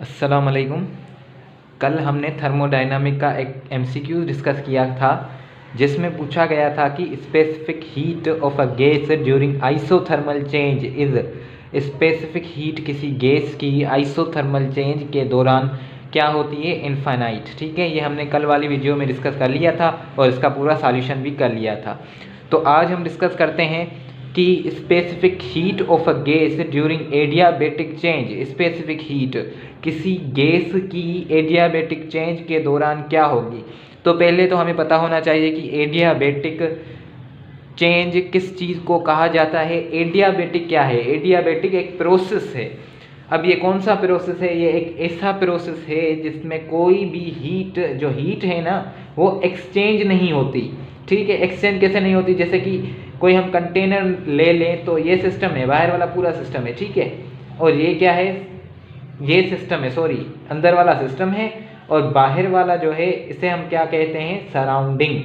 अस्सलाम वालेकुम। कल हमने थर्मोडायनामिक का एक एमसीक्यू डिस्कस किया था जिसमें पूछा गया था कि specific heat of a gas during isothermal change is specific heat किसी गैस की आइसोथर्मल चेंज के दौरान क्या होती है, इनफाइनाइट। ठीक है, ये हमने कल वाली वीडियो में डिस्कस कर लिया था और इसका पूरा सॉल्यूशन भी कर लिया था। तो आज हम डिस्कस करते हैं कि specific heat of a gas during adiabatic change. Specific heat किसी गैस की एडियाबैटिक चेंज के दौरान क्या होगी। तो पहले तो हमें पता होना चाहिए कि एडियाबैटिक चेंज किस चीज़ को कहा जाता है। एडियाबैटिक क्या है? एडियाबैटिक एक प्रोसेस है। अब ये कौन सा प्रोसेस है? ये एक ऐसा प्रोसेस है जिसमें कोई भी हीट, जो हीट है ना, वो एक्सचेंज नहीं होती। ठीक है, एक्सचेंज कैसे नहीं होती? जैसे कि कोई हम कंटेनर ले लें तो ये सिस्टम है, बाहर वाला पूरा सिस्टम है, ठीक है, और ये क्या है? ये सिस्टम है, सॉरी, अंदर वाला सिस्टम है और बाहर वाला जो है इसे हम क्या कहते हैं? सराउंडिंग।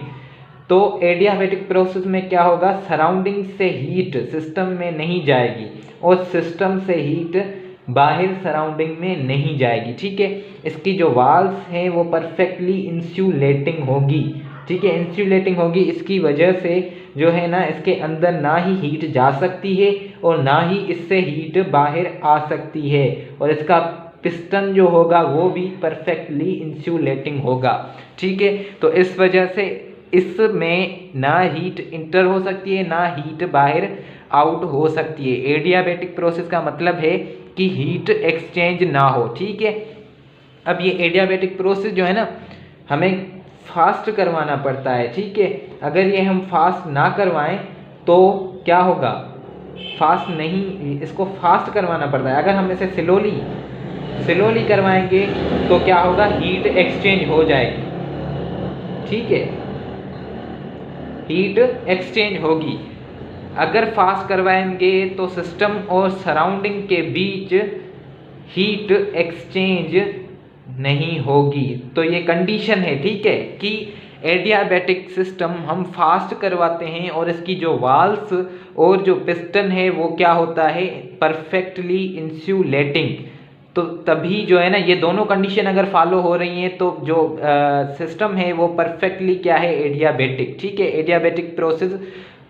तो एडियाबैटिक प्रोसेस में क्या होगा? सराउंडिंग से हीट सिस्टम में नहीं जाएगी और सिस्टम से हीट बाहर सराउंडिंग में नहीं जाएगी। ठीक है, इसकी जो वाल्स हैं वो परफेक्टली इंसुलेटिंग होगी। ठीक है, इंसुलेटिंग होगी। इसकी वजह से जो है ना, इसके अंदर ना ही हीट जा सकती है और ना ही इससे हीट बाहर आ सकती है, और इसका पिस्टन जो होगा वो भी परफेक्टली इंसुलेटिंग होगा। ठीक है, तो इस वजह से इसमें ना हीट इंटर हो सकती है, ना हीट बाहर आउट हो सकती है। एडियाबैटिक प्रोसेस का मतलब है कि हीट एक्सचेंज ना हो। ठीक है, अब ये एडियाबैटिक प्रोसेस जो है ना, हमें फास्ट करवाना पड़ता है। ठीक है, अगर ये हम फास्ट ना करवाएं तो क्या होगा? फास्ट नहीं, इसको फास्ट करवाना पड़ता है। अगर हम इसे स्लोली करवाएंगे तो क्या होगा? हीट एक्सचेंज हो जाएगी। ठीक है, हीट एक्सचेंज होगी। अगर फास्ट करवाएंगे तो सिस्टम और सराउंडिंग के बीच हीट एक्सचेंज नहीं होगी। तो ये कंडीशन है, ठीक है, कि एडियाबैटिक सिस्टम हम फास्ट करवाते हैं और इसकी जो वाल्स और जो पिस्टन है वो क्या होता है? Perfectly insulating. तो तभी जो है ना, ये दोनों कंडीशन अगर फॉलो हो रही हैं तो जो सिस्टम है वो परफेक्टली क्या है? एडियाबैटिक। ठीक है, एडियाबैटिक प्रोसेस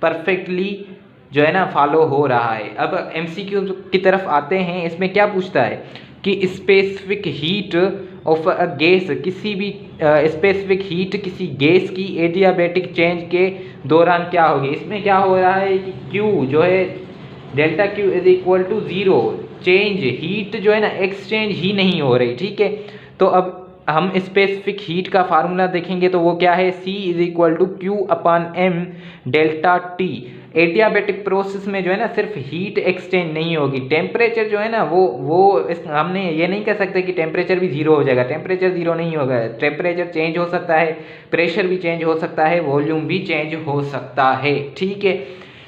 परफेक्टली जो है ना फॉलो हो रहा है। अब एमसीक्यू की तरफ आते हैं। इसमें क्या पूछता है कि specific heat of a gas, किसी भी स्पेसिफिक हीट किसी गैस की एडियाबैटिक चेंज के दौरान क्या होगी। इसमें क्या हो रहा है कि Q जो है, delta Q is equal to 0। Change heat जो है ना, एक्सचेंज ही नहीं हो रही। ठीक है, तो अब हम स्पेसिफिक हीट का फार्मूला देखेंगे तो वो क्या है? C is equal to Q upon M delta T। Adiabatic process में जो है ना, सिर्फ हीट एक्सचेंज नहीं होगी, टेम्परेचर जो है ना हमने ये नहीं कह सकते कि टेम्परेचर भी जीरो हो जाएगा। टेम्परेचर जीरो नहीं होगा, टेम्परेचर चेंज हो सकता है, प्रेशर भी चेंज हो सकता है, वॉल्यूम भी चेंज हो सकता है। ठीक है,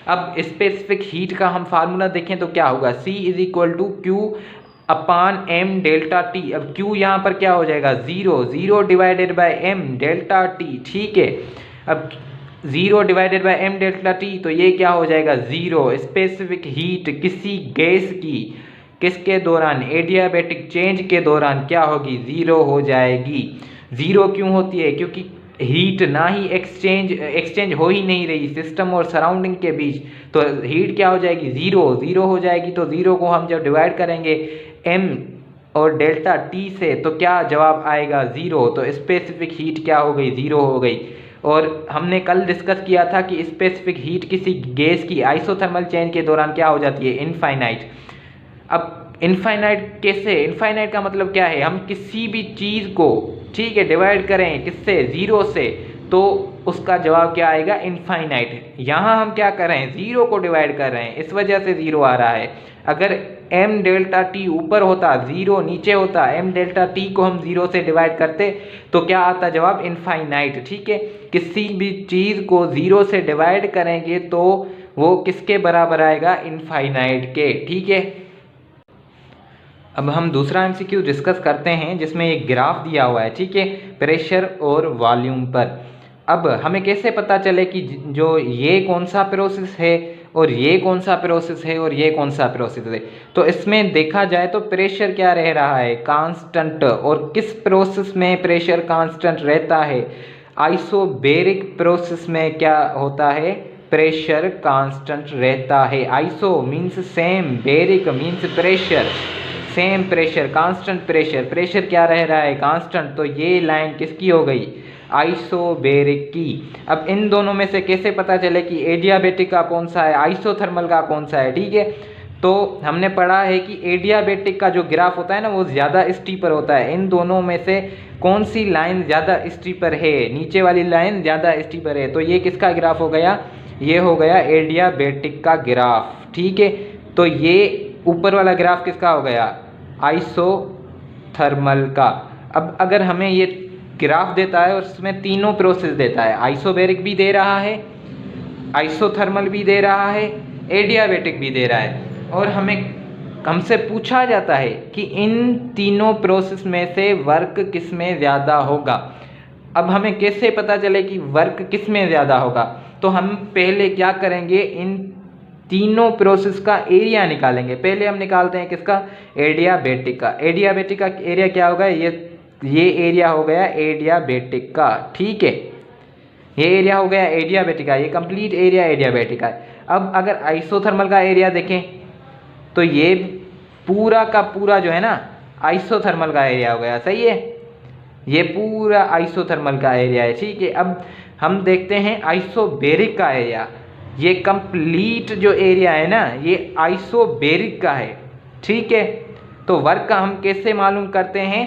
अब स्पेसिफिक हीट का हम फार्मूला देखें तो क्या होगा? C is equal to Q upon M delta T। अब Q यहाँ पर क्या हो जाएगा? 0 divided by M delta T। ठीक है, अब 0 divided by M delta T, तो ये क्या हो जाएगा? 0। स्पेसिफिक हीट किसी गैस की किसके दौरान? एडियाबैटिक चेंज के दौरान क्या होगी? 0 हो जाएगी। 0 क्यों होती है? क्योंकि हीट ना ही एक्सचेंज हो ही नहीं रही सिस्टम और सराउंडिंग के बीच, तो हीट क्या हो जाएगी? 0 हो जाएगी। तो 0 को हम जब डिवाइड करेंगे M और डेल्टा T से तो क्या जवाब आएगा? 0। तो स्पेसिफिक हीट क्या हो गई? 0 हो गई। और हमने कल डिस्कस किया था कि स्पेसिफिक हीट किसी गैस की आइसोथर्मल चेंज के दौरान क्या हो जाती है? इनफाइनाइट। अब इनफाइनाइट कैसे? इनफाइनाइट का मतलब क्या है? हम किसी भी चीज़ को, ठीक है, डिवाइड करें किससे? 0 से, तो उसका जवाब क्या आएगा? इनफाइनाइट। यहाँ हम क्या कर रहे हैं? 0 को डिवाइड कर रहे हैं, इस वजह से 0 आ रहा है। अगर M डेल्टा T ऊपर होता, 0 नीचे होता, M डेल्टा T को हम 0 से डिवाइड करते तो क्या आता जवाब? इनफाइनाइट। ठीक है, किसी भी चीज़ को 0 से डिवाइड करेंगे तो वो किसके बराबर आएगा? इनफाइनाइट के। ठीक है, अब हम दूसरा एमसीक्यू डिस्कस करते हैं जिसमें एक ग्राफ दिया हुआ है, ठीक है, प्रेशर और वॉल्यूम पर। अब हमें कैसे पता चले कि जो ये कौन सा प्रोसेस है और ये कौन सा प्रोसेस है और ये कौन सा प्रोसेस है। तो इसमें देखा जाए तो प्रेशर क्या रह रहा है, कांस्टेंट। और किस प्रोसेस में प्रेशर कांस्टेंट रहता है, आइसोबैरिक प्रोसेस में क्या होता है, प्रेशर कांस्टेंट रहता है। Iso means same, बेरिक means pressure, same pressure, constant pressure, pressure क्या रह रहा है, कांस्टेंट। तो ये लाइन किसकी हो गई, आइसोबैरिक की। अब इन दोनों में से कैसे पता चले कि एडियाबैटिक का कौन सा है, आइसोथर्मल का कौन सा है, ठीक है। तो हमने पढ़ा है कि एडियाबैटिक का जो ग्राफ होता है ना वो ज़्यादा स्टीपर होता है। इन दोनों में से कौन सी लाइन ज़्यादा स्टीपर है, नीचे वाली लाइन ज़्यादा स्टीपर है। तो ये किसका ग्राफ हो गया, ये हो गया एडियाबैटिक का ग्राफ, ठीक है। तो ये ऊपर वाला ग्राफ किसका हो गया, आइसोथर्मल का। अब अगर हमें ये ग्राफ देता है और उसमें तीनों प्रोसेस देता है, आइसोबैरिक भी दे रहा है, आइसोथर्मल भी दे रहा है, एडियाबैटिक भी दे रहा है, और हमसे पूछा जाता है कि इन तीनों प्रोसेस में से वर्क किस में ज़्यादा होगा। अब हमें कैसे पता चले कि वर्क किस में ज़्यादा होगा, तो हम पहले क्या करेंगे, इन तीनों प्रोसेस का एरिया निकालेंगे। पहले हम निकालते हैं किसका, एडियाबैटिक का। एडियाबैटिक का एरिया क्या होगा, ये एरिया हो गया एडियाबैटिक का, ठीक है। ये एरिया हो गया एडियाबैटिक का, ये कंप्लीट एरिया एडियाबैटिक का है। अब अगर आइसोथर्मल का एरिया देखें तो ये पूरा का पूरा जो है ना आइसोथर्मल का एरिया हो गया, सही है। ये पूरा आइसोथर्मल का एरिया है, ठीक है। अब हम देखते हैं आइसोबैरिक का एरिया। ये कंप्लीट जो एरिया है ना ये आइसोबैरिक का है, ठीक है। तो वर्क का हम कैसे मालूम करते हैं,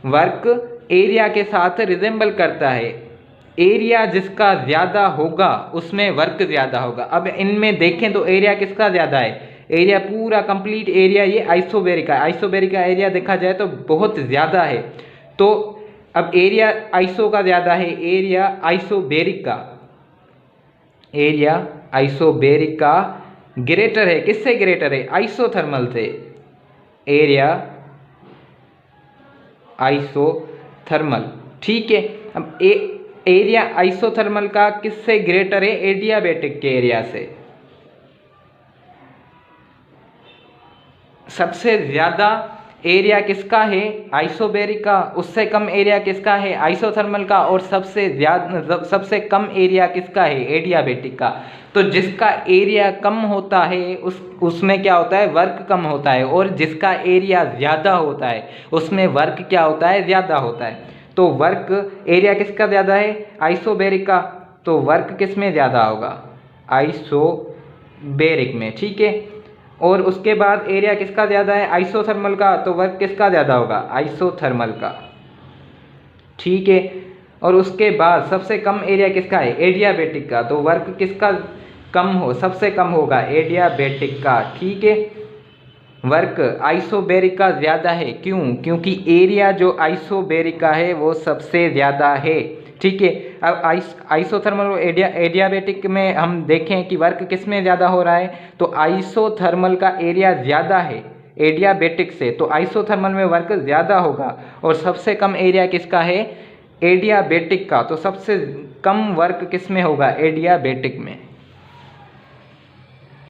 वर्क एरिया के साथ रिजेंबल करता है। एरिया जिसका ज़्यादा होगा उसमें वर्क ज़्यादा होगा। अब इनमें देखें तो एरिया किसका ज़्यादा है, एरिया पूरा कंप्लीट एरिया ये आइसोबैरिक का, आइसोबैरिक का एरिया देखा जाए तो बहुत ज़्यादा है। तो अब एरिया आइसो का ज़्यादा है, एरिया आइसोबैरिक का, एरिया आइसोबैरिक का ग्रेटर है, किससे ग्रेटर है, आइसोथर्मल से। एरिया आइसोथर्मल, ठीक है। अब एरिया आइसोथर्मल का किससे ग्रेटर है, एडियाबैटिक के एरिया से। सबसे ज़्यादा एरिया किसका है, आइसोबैरिक का, उससे कम एरिया किसका है, आइसोथर्मल का, और सबसे कम एरिया किसका है, एडियाबैटिक का। तो जिसका एरिया कम होता है उसमें क्या होता है, वर्क कम होता है, और जिसका एरिया ज़्यादा होता है उसमें वर्क क्या होता है, ज़्यादा होता है। तो वर्क एरिया किसका ज़्यादा है, आइसोबैरिक का, तो वर्क किस में ज़्यादा होगा, आइसोबैरिक में, ठीक है। और उसके बाद एरिया किसका ज़्यादा है, आइसोथर्मल का, तो वर्क किसका ज़्यादा होगा, आइसोथर्मल का, ठीक है। और उसके बाद सबसे कम एरिया किसका है, एडियाबैटिक का, तो वर्क किसका सबसे कम होगा, एडियाबैटिक का, ठीक है। वर्क आइसोबैरिक का ज़्यादा है, क्यों, क्योंकि एरिया जो आइसोबैरिक का है वो सबसे ज़्यादा है, ठीक है। अब आइसोथर्मल और एडियाबैटिक में हम देखें कि वर्क किस में ज़्यादा हो रहा है, तो आइसोथर्मल का एरिया ज़्यादा है एडियाबैटिक से, तो आइसोथर्मल में वर्क ज़्यादा होगा। और सबसे कम एरिया किसका है, एडियाबैटिक का, तो सबसे कम वर्क किस में होगा, एडियाबैटिक में।